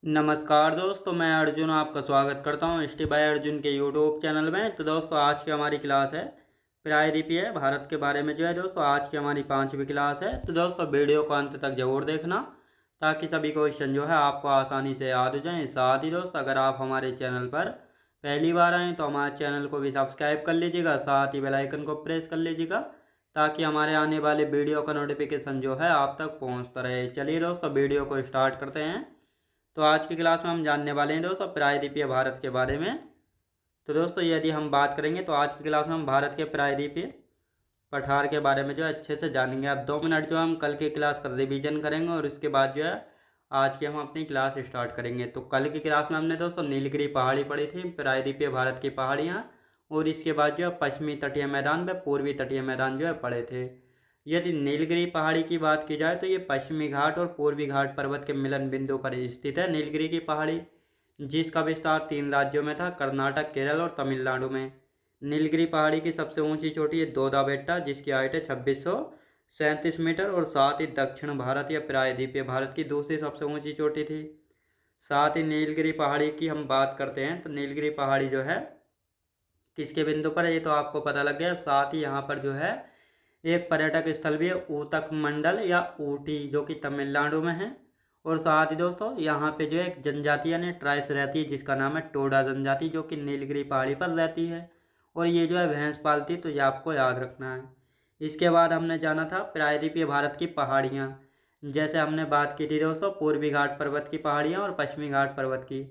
नमस्कार दोस्तों, मैं अर्जुन आपका स्वागत करता हूँ स्टे बाय अर्जुन के यूट्यूब चैनल में। तो दोस्तों आज की हमारी क्लास है प्रायद्वीपीय भारत के बारे में। जो है दोस्तों आज की हमारी 5वीं क्लास है। तो दोस्तों वीडियो को अंत तक जरूर देखना ताकि सभी क्वेश्चन जो है आपको आसानी से याद हो जाएं। साथ ही दोस्तों अगर आप हमारे चैनल पर पहली बार आएँ तो हमारे चैनल को भी सब्सक्राइब कर लीजिएगा, साथ ही बेल आइकन को प्रेस कर लीजिएगा ताकि हमारे आने वाले वीडियो का नोटिफिकेशन जो है आप तक पहुँचता रहे। चलिए दोस्तों वीडियो को स्टार्ट करते हैं। तो आज की क्लास में हम जानने वाले हैं दोस्तों प्रायद्वीपीय भारत के बारे में। तो दोस्तों यदि हम बात करेंगे तो आज की क्लास में हम भारत के प्रायद्वीपीय पठार के बारे में जो है अच्छे से जानेंगे। अब 2 मिनट जो हम कल की क्लास का रिवीजन करेंगे और उसके बाद जो है आज की हम अपनी क्लास स्टार्ट करेंगे। तो कल की क्लास में हमने दोस्तों नीलगिरी पहाड़ी पढ़ी थी, प्रायद्वीपीय भारत की पहाड़ियाँ, और इसके बाद जो है पश्चिमी तटीय मैदान व पूर्वी तटीय मैदान जो है पढ़े थे। यदि नीलगिरी पहाड़ी की बात की जाए तो ये पश्चिमी घाट और पूर्वी घाट पर्वत के मिलन बिंदु पर स्थित है। नीलगिरी की पहाड़ी जिसका विस्तार 3 राज्यों में था, कर्नाटक, केरल और तमिलनाडु में। नीलगिरी पहाड़ी की सबसे ऊंची चोटी है दोदा जिसकी हाइट है 2637 मीटर, और साथ ही दक्षिण भारत या प्रायद्वीपीय भारत की दूसरी सबसे ऊंची चोटी थी। साथ ही नीलगिरी पहाड़ी की हम बात करते हैं तो नीलगिरी पहाड़ी जो है किसके बिंदु पर है ये तो आपको पता लग गया। साथ ही यहाँ पर जो है एक पर्यटक स्थल भी है ऊतक मंडल या ऊटी, जो कि तमिलनाडु में है। और साथ ही दोस्तों यहाँ पे जो एक जनजाति यानी ट्राइब्स रहती है जिसका नाम है टोडा जनजाति, जो कि नीलगिरी पहाड़ी पर रहती है और ये जो है भैंस पालती, तो ये आपको याद रखना है। इसके बाद हमने जाना था प्रायद्वीपीय भारत की पहाड़ियाँ। जैसे हमने बात की थी दोस्तों पूर्वी घाट पर्वत की पहाड़ियाँ और पश्चिमी घाट पर्वत की।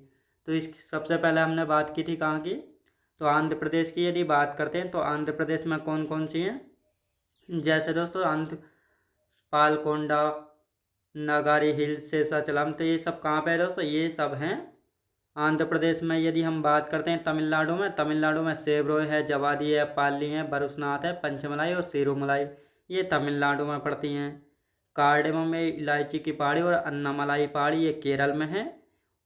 तो इस सबसे पहले हमने बात की थी कहाँ की, तो आंध्र प्रदेश की। यदि बात करते हैं तो आंध्र प्रदेश में कौन कौन सी हैं, जैसे दोस्तों आंध्र पालकोंडा, नगारी हिल्स, शेषाचलम, तो ये सब कहाँ पे है दोस्तों, ये सब हैं आंध्र प्रदेश में। यदि हम बात करते हैं तमिलनाडु में सेवरोय है, जवादी है, पाली है, बरुसनाथ है, पंचमलाई और सिरुमलाई, ये तमिलनाडु में पड़ती हैं। कार्डेमम में इलायची की पहाड़ी और अन्नामलाई पहाड़ी ये केरल में है।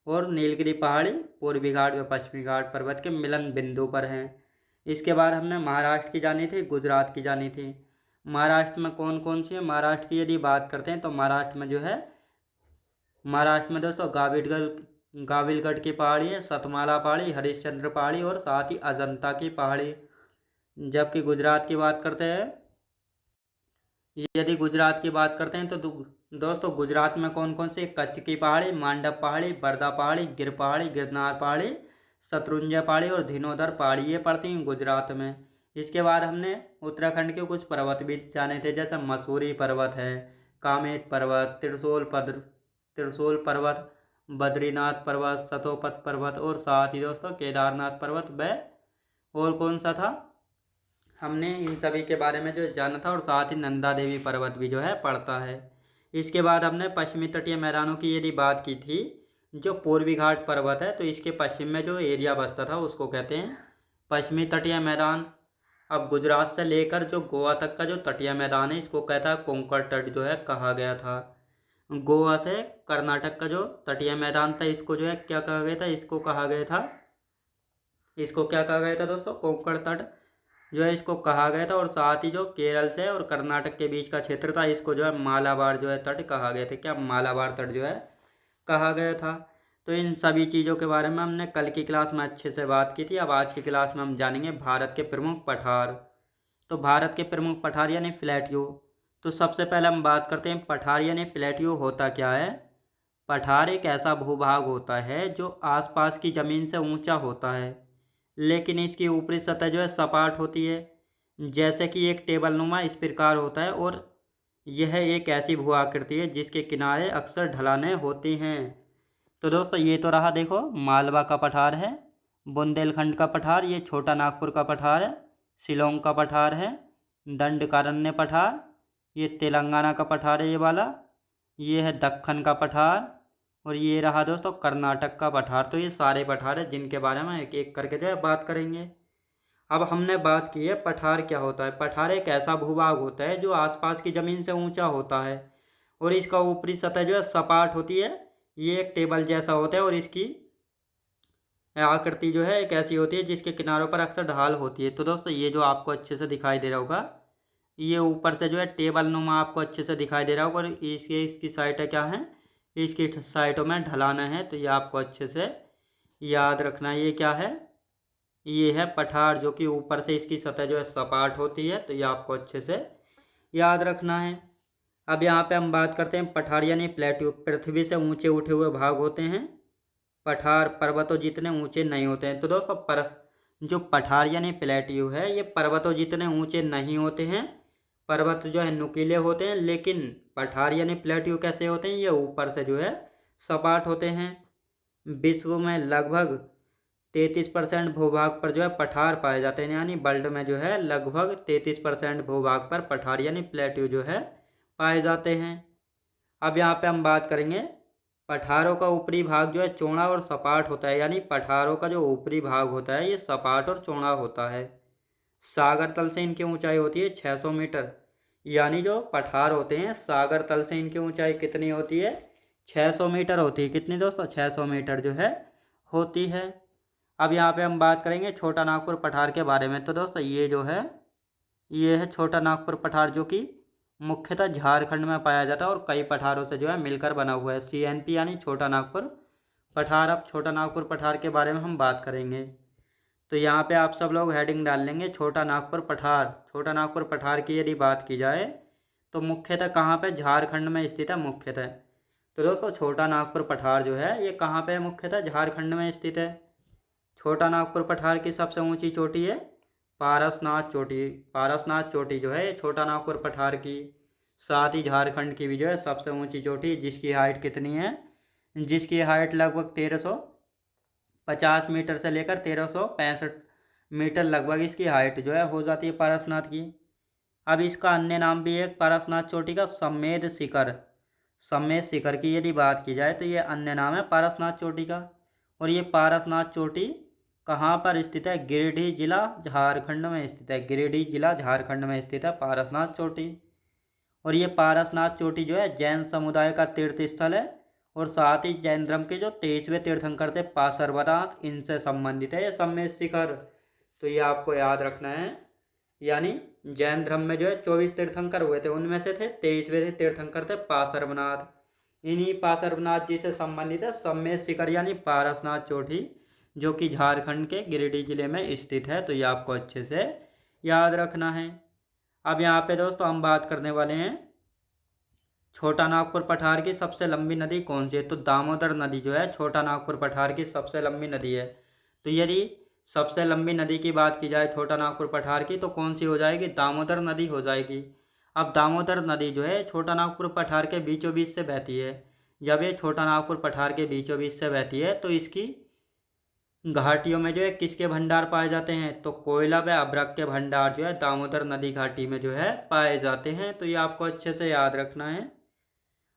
और नीलगिरी पहाड़ी पूर्वी घाट व पश्चिमी घाट पर्वत के मिलन बिंदु पर हैं। इसके बाद हमने महाराष्ट्र की जानी थी, गुजरात की जानी थी। महाराष्ट्र में कौन कौन सी है, महाराष्ट्र की यदि बात करते हैं तो महाराष्ट्र में जो है महाराष्ट्र में दोस्तों गाविलगढ़ की पहाड़ी है, सतमाला पहाड़ी, हरिश्चंद्र पहाड़ी और साथ ही अजंता की पहाड़ी। जबकि गुजरात की बात करते हैं, यदि गुजरात की बात करते हैं तो दोस्तों गुजरात में कौन कौन सी, कच्छ की पहाड़ी, मांडव पहाड़ी, बरदा पहाड़ी, गिर पहाड़ी, गिरनार पहाड़ी, शत्रुंजय पहाड़ी और धीनोधर पहाड़ी ये पड़ती हैं गुजरात में। इसके बाद हमने उत्तराखंड के कुछ पर्वत भी जाने थे, जैसे मसूरी पर्वत है, कामेत पर्वत, त्रिशूल पर्वत, बद्रीनाथ पर्वत, सतोपत पर्वत और साथ ही दोस्तों केदारनाथ पर्वत व और कौन सा था, हमने इन सभी के बारे में जो जाना था। और साथ ही नंदा देवी पर्वत भी जो है पड़ता है। इसके बाद हमने पश्चिमी तटीय मैदानों की यदि बात की थी, जो पूर्वी घाट पर्वत है तो इसके पश्चिम में जो एरिया बसता था उसको कहते हैं पश्चिमी तटीय मैदान। अब गुजरात से लेकर जो गोवा तक का जो तटीय मैदान है इसको कहता है कोंकण तट जो है कहा गया था। गोवा से कर्नाटक का जो तटीय मैदान था इसको जो है क्या कहा गया था, इसको क्या कहा गया था दोस्तों, कोंकण तट जो है इसको कहा गया था। और साथ ही जो केरल से और कर्नाटक के बीच का क्षेत्र था इसको जो है मालाबार जो है तट कहा गया था, क्या मालाबार तट जो है कहा गया था। तो इन सभी चीज़ों के बारे में हमने कल की क्लास में अच्छे से बात की थी। अब आज की क्लास में हम जानेंगे भारत के प्रमुख पठार। तो भारत के प्रमुख पठार यानी प्लेट्यू। तो सबसे पहले हम बात करते हैं पठार यानी प्लेट्यू होता क्या है। पठार एक ऐसा भूभाग होता है जो आसपास की ज़मीन से ऊंचा होता है, लेकिन इसकी ऊपरी सतह जो है सपाट होती है, जैसे कि एक टेबल नुमा इस प्रकार होता है। और यह एक ऐसी भू आकृति है जिसके किनारे अक्सर ढलानें होती हैं। तो दोस्तों ये तो रहा देखो मालवा का पठार है, बुंदेलखंड का पठार, ये छोटा नागपुर का पठार है, शिलोंग का पठार है, दंडकारण्य पठार, ये तेलंगाना का पठार है ये वाला, ये है दक्खन का पठार, और ये रहा दोस्तों कर्नाटक का पठार। तो ये सारे पठार हैं जिनके बारे में एक एक करके जो है बात करेंगे। अब हमने बात की है पठार क्या होता है। पठार एक ऐसा भूभाग होता है जो आसपास की ज़मीन से ऊंचा होता है और इसका ऊपरी सतह जो है सपाट होती है। ये एक टेबल जैसा होता है और इसकी आकृति जो है एक ऐसी होती है जिसके किनारों पर अक्सर ढाल होती है। तो दोस्तों ये जो आपको अच्छे से दिखाई दे रहा होगा, ये ऊपर से जो है टेबल नुमा आपको अच्छे से दिखाई दे रहा होगा, और इसकी साइड है क्या है, इसकी साइडों में ढलान है, तो ये आपको अच्छे से याद रखना है। ये क्या है? ये है पठार, जो कि ऊपर से इसकी सतह जो है सपाट होती है, तो ये आपको अच्छे से याद रखना है। अब यहाँ पे हम बात करते हैं पठार यानी प्लेट्यू। पृथ्वी से ऊंचे उठे हुए भाग होते हैं। पठार पर्वतों जितने ऊंचे नहीं होते हैं। तो दोस्तों जो पठार यानी प्लेट्यू है, ये पर्वतों जितने ऊंचे नहीं होते हैं। पर्वत जो है नुकीले होते हैं, लेकिन पठार यानी प्लेट्यू कैसे होते हैं? ये ऊपर से जो है सपाट होते हैं। विश्व में लगभग 33% भूभाग पर जो है पठार पाए जाते हैं, यानी वर्ल्ड में जो है लगभग 33% भूभाग पर पठार यानी प्लेट्यू जो है पाए जाते हैं। अब यहाँ पे हम बात करेंगे पठारों का ऊपरी भाग जो है चौड़ा और सपाट होता है, यानी पठारों का जो ऊपरी भाग होता है ये सपाट और चौड़ा होता है। सागर तल से इनकी ऊंचाई होती है 600 मीटर। यानी जो पठार होते हैं सागर तल से इनकी ऊंचाई कितनी होती है? 600 मीटर होती है। कितनी दोस्तों? 600 मीटर जो है होती है। अब यहाँ पे हम बात करेंगे छोटा नागपुर पठार के बारे में। तो दोस्तों ये जो है ये है छोटा नागपुर पठार, जो कि मुख्यतः झारखंड में पाया जाता है और कई पठारों से जो है मिलकर बना हुआ है। CNP यानी छोटा नागपुर पठार। अब छोटा नागपुर पठार के बारे में हम बात करेंगे, तो यहाँ पे आप सब लोग हेडिंग डाल लेंगे छोटा नागपुर पठार। छोटा नागपुर पठार की यदि बात की जाए तो मुख्यतः कहाँ पे? झारखंड में स्थित है मुख्यतः। तो दोस्तों छोटा नागपुर पठार जो है ये कहाँ पे है? मुख्यतः झारखंड में स्थित है। छोटा नागपुर पठार की सबसे ऊंची चोटी है पारसनाथ चोटी। पारसनाथ चोटी जो है ये छोटा नागपुर पठार की, साथ ही झारखंड की भी जो है सबसे ऊंची चोटी, जिसकी हाइट कितनी है? जिसकी हाइट लगभग 1350 मीटर से लेकर 1365 मीटर लगभग इसकी हाइट जो है हो जाती है पारसनाथ की। अब इसका अन्य नाम भी है पारसनाथ चोटी का सम्मेद शिखर। सम्मेद शिखर की यदि बात की जाए तो ये अन्य नाम है पारसनाथ चोटी का। और ये पारसनाथ चोटी कहाँ पर स्थित है? गिरिडीह जिला झारखंड में स्थित है। गिरिडीह जिला झारखंड में स्थित है पारसनाथ चोटी। और ये पारसनाथ चोटी जो है जैन समुदाय का तीर्थ स्थल है, और साथ ही जैन धर्म के जो 23वें तीर्थंकर थे पार्श्वनाथ, इनसे संबंधित है ये सम्मेद शिखर। तो ये आपको याद रखना है। यानी जैन धर्म में जो है 24 तीर्थंकर हुए थे, उनमें से थे 23वें तीर्थंकर थे पार्श्वनाथ। इन्हीं पार्श्वनाथ जी से संबंधित है सम्मेद शिखर यानी पारसनाथ चोटी, जो कि झारखंड के गिरिडीह जिले में स्थित है। तो ये आपको अच्छे से याद रखना है। अब यहाँ पे दोस्तों हम बात करने वाले हैं छोटा नागपुर पठार की सबसे लंबी नदी कौन सी है? तो दामोदर नदी जो है छोटा नागपुर पठार की सबसे लंबी नदी है। तो यदि सबसे लंबी नदी की बात की जाए छोटा नागपुर पठार की, तो कौन सी हो जाएगी? दामोदर नदी हो जाएगी। अब दामोदर नदी जो है छोटा नागपुर पठार के बीचों बीच से बहती है। जब ये छोटा नागपुर पठार के बीचों बीच से बहती है तो इसकी घाटियों में जो है किसके भंडार पाए जाते हैं? तो कोयला व अभ्रक के भंडार जो है दामोदर नदी घाटी में जो है पाए जाते हैं। तो ये आपको अच्छे से याद रखना है।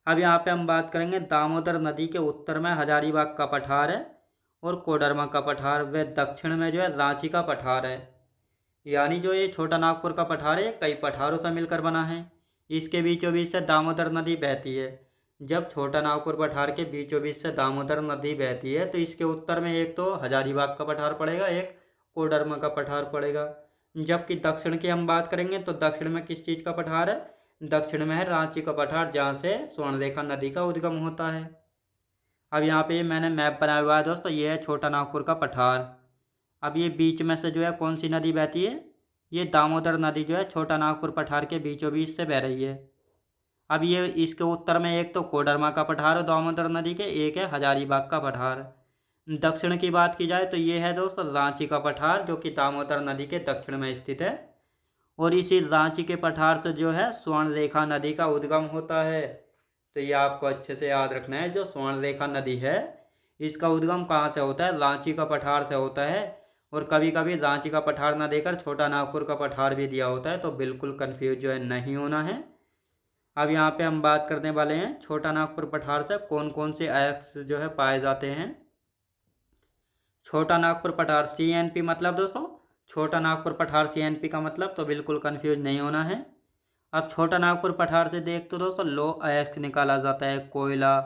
अब यहाँ पे हम बात करेंगे दामोदर नदी के उत्तर में हजारीबाग का पठार है और कोडरमा का पठार, व दक्षिण में जो है रांची का पठार है। यानी जो ये छोटा नागपुर का पठार है कई पठारों से मिलकर बना है। इसके बीचों बीच से दामोदर नदी बहती है। जब छोटा नागपुर पठार के बीचों बीच से दामोदर नदी बहती है तो इसके उत्तर में एक तो हजारीबाग का पठार पड़ेगा, एक कोडरमा का पठार पड़ेगा। जबकि दक्षिण की हम बात करेंगे तो दक्षिण में किस चीज़ का पठार है? दक्षिण में है रांची का पठार, जहाँ से स्वर्णरेखा नदी का उद्गम होता है। अब यहाँ पे मैंने मैप बनाया हुआ है दोस्तों, ये है छोटा नागपुर का पठार। अब ये बीच में से जो है कौन सी नदी बहती है? ये दामोदर नदी जो है छोटा नागपुर पठार के बीचों बीच से बह रही है। अब ये इसके उत्तर में एक तो कोडरमा का पठार है दामोदर नदी के, एक है हजारीबाग का पठार। दक्षिण की बात की जाए तो ये है दोस्तों रांची का पठार, जो कि दामोदर नदी के दक्षिण में स्थित है। और इसी रांची के पठार से जो है स्वर्णरेखा नदी का उद्गम होता है। तो ये आपको अच्छे से याद रखना है। जो स्वर्णरेखा नदी है इसका उद्गम कहाँ से होता है? रांची का पठार से होता है। और कभी कभी रांची का पठार ना देकर छोटा नागपुर का पठार भी दिया होता है, तो बिल्कुल कन्फ्यूज जो है नहीं होना है। अब यहाँ पे हम बात करने वाले हैं छोटा नागपुर पठार से कौन कौन से अयस्क जो है पाए जाते हैं। छोटा नागपुर पठार CNP मतलब दोस्तों छोटा नागपुर पठार CNP का मतलब, तो बिल्कुल कंफ्यूज नहीं होना है। अब छोटा नागपुर पठार से देख तो दोस्तों लो अयस्क निकाला जाता है, कोयला,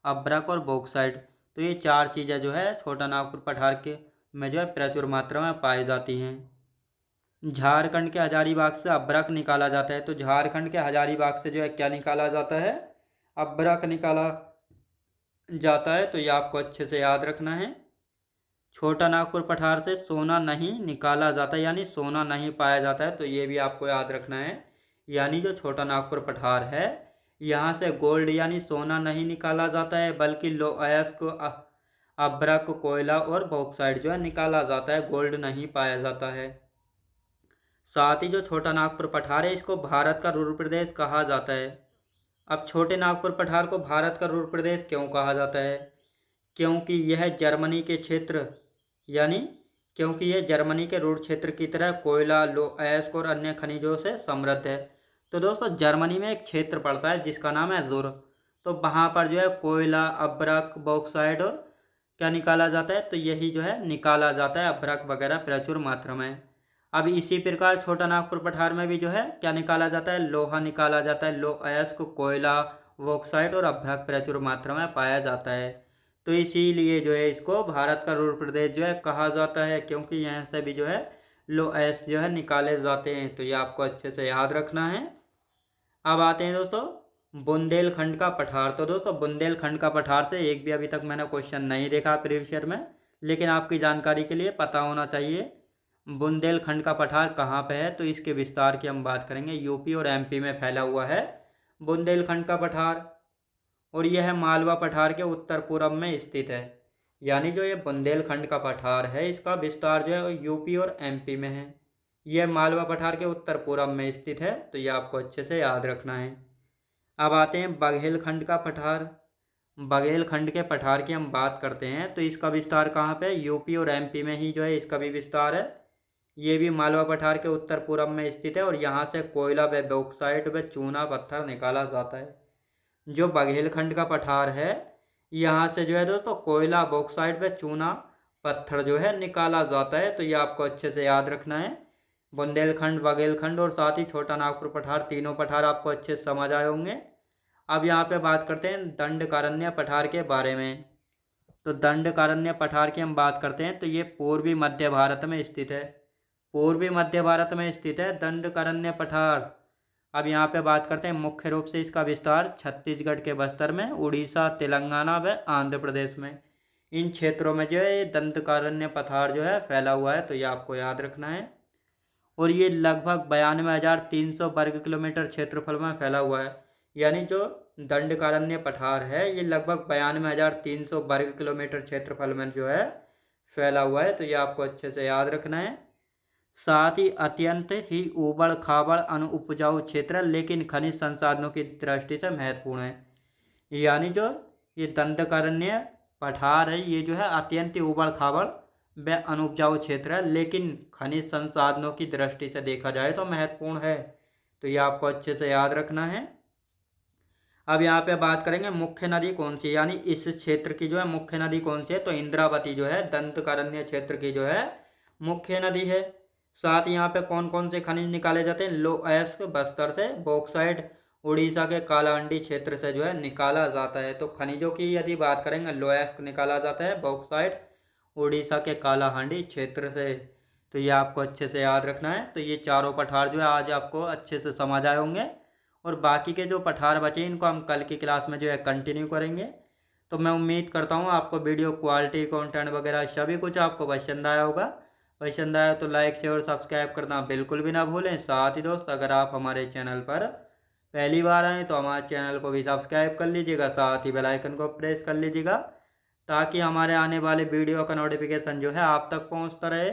अभ्रक और बॉक्साइट। तो ये चार चीज़ें जो है छोटा नागपुर पठार के में जो है प्रचुर मात्रा में पाई जाती हैं। झारखंड के हजारीबाग से अभ्रक निकाला जाता है। तो झारखंड के हजारीबाग से जो है क्या निकाला जाता है? अभ्रक निकाला जाता है, तो ये आपको अच्छे से याद रखना है। छोटा नागपुर पठार से सोना नहीं निकाला जाता, यानी सोना नहीं पाया जाता है, तो ये भी आपको याद रखना है। यानी जो छोटा नागपुर पठार है, यहाँ से गोल्ड यानी सोना नहीं निकाला जाता है, बल्कि लो अयस्क अभ्रक कोयला और बॉक्साइट जो है निकाला जाता है, गोल्ड नहीं पाया जाता है। साथ ही जो छोटा नागपुर पठार है, इसको भारत का रुद्र प्रदेश कहा जाता है। अब छोटे नागपुर पठार को भारत का रुद्र प्रदेश क्यों कहा जाता है? क्योंकि यह जर्मनी के क्षेत्र यानी क्योंकि यह जर्मनी के रुर क्षेत्र की तरह कोयला, अयस्क और अन्य खनिजों से समृद्ध है। तो दोस्तों जर्मनी में एक क्षेत्र पड़ता है जिसका नाम है रुर। तो वहाँ पर जो है कोयला, अभ्रक, बॉक्साइट और क्या निकाला जाता है, तो यही जो है निकाला जाता है, अभ्रक वगैरह प्रचुर मात्रा में। अब इसी प्रकार छोटा नागपुर पठार में भी जो है क्या निकाला जाता है, लोहा निकाला जाता है, अयस्क, कोयला, बॉक्साइट और अभ्रक प्रचुर मात्रा में पाया जाता है। तो इसीलिए जो है इसको भारत का रुद्र प्रदेश जो है कहा जाता है, क्योंकि यहाँ से भी जो है अयस्क जो है निकाले जाते हैं। तो ये आपको अच्छे से याद रखना है। अब आते हैं दोस्तों बुंदेलखंड का पठार। तो दोस्तों बुंदेलखंड का पठार से एक भी अभी तक मैंने क्वेश्चन नहीं देखा प्रीवियस ईयर में, लेकिन आपकी जानकारी के लिए पता होना चाहिए बुंदेलखंड का पठार कहाँ पे है। तो इसके विस्तार की हम बात करेंगे। यूपी और एमपी में फैला हुआ है बुंदेलखंड का पठार, और यह मालवा पठार के उत्तर पूर्व में स्थित है। यानी जो ये बुंदेलखंड का पठार है, इसका विस्तार जो है यूपी और एमपी में है। यह मालवा पठार के उत्तर पूर्व में स्थित है, तो ये आपको अच्छे से याद रखना है। अब आते हैं बघेलखंड का पठार। बघेलखंड के पठार की हम बात करते हैं, तो इसका विस्तार कहाँ पे? यूपी और एमपी में ही जो है इसका भी विस्तार है। ये भी मालवा पठार के उत्तर पूर्व में स्थित है, और यहाँ से कोयला व बॉक्साइट व चूना पत्थर निकाला जाता है। जो बघेलखंड का पठार है, यहाँ से जो है दोस्तों कोयला, बॉक्साइट व चूना पत्थर जो है निकाला जाता है। तो ये आपको अच्छे से याद रखना है। बुंदेलखंड, बघेलखंड और साथ ही छोटा नागपुर पठार, तीनों पठार आपको अच्छे से समझ आए होंगे। अब यहाँ पे बात करते हैं दंडकारण्य पठार के बारे में। तो दंडकारण्य पठार की हम बात करते हैं, तो ये पूर्वी मध्य भारत में स्थित है। पूर्वी मध्य भारत में स्थित है दंडकारण्य पठार। अब यहाँ पे बात करते हैं मुख्य रूप से इसका विस्तार छत्तीसगढ़ के बस्तर में, उड़ीसा, तेलंगाना व आंध्र प्रदेश में, इन क्षेत्रों में जो है ये दंडकारण्य पठार जो है फैला हुआ है। तो ये आपको याद रखना है। और ये लगभग 92,300 वर्ग किलोमीटर क्षेत्रफल में फैला हुआ है। यानी जो दंडकारण्य पठार है, ये लगभग 92,300 वर्ग किलोमीटर क्षेत्रफल में जो है फैला हुआ है। तो ये आपको अच्छे से याद रखना है। साथ ही अत्यंत ही ऊबड़ खाबड़ अनुपजाऊ क्षेत्र, लेकिन खनिज संसाधनों की दृष्टि से महत्वपूर्ण है। यानी जो ये दंडकारण्य पठार है, ये जो है अत्यंत ही ऊबड़ खाबड़ व अनुपजाऊ क्षेत्र है, लेकिन खनिज संसाधनों की दृष्टि से देखा जाए तो महत्वपूर्ण है। तो ये आपको अच्छे से याद रखना है। अब यहाँ पे बात करेंगे मुख्य नदी कौन सी, यानी इस क्षेत्र की जो है मुख्य नदी कौन सी है। तो इंद्रावती जो है दंडकारण्य क्षेत्र की जो है मुख्य नदी है। साथ ही यहाँ पे कौन कौन से खनिज निकाले जाते हैं? अयस्क बस्तर से, बॉक्साइट उड़ीसा के कालाहांडी क्षेत्र से जो है निकाला जाता है। तो खनिजों की यदि बात करेंगे, अयस्क निकाला जाता है, बॉक्साइट उड़ीसा के कालाहांडी क्षेत्र से। तो ये आपको अच्छे से याद रखना है। तो ये चारों पठार जो है आज आपको अच्छे से समझ आए होंगे, और बाकी के जो पठार बचे इनको हम कल की क्लास में जो है कंटिन्यू करेंगे। तो मैं उम्मीद करता हूँ आपको वीडियो क्वालिटी, कंटेंट वगैरह सभी कुछ आपको पसंद आया होगा। पसंद आया तो लाइक, शेयर और सब्सक्राइब करना बिल्कुल भी ना भूलें। साथ ही दोस्त अगर आप हमारे चैनल पर पहली बार आएँ तो हमारे चैनल को भी सब्सक्राइब कर लीजिएगा, साथ ही बेल आइकन को प्रेस कर लीजिएगा, ताकि हमारे आने वाले वीडियो का नोटिफिकेशन जो है आप तक पहुंचता रहे।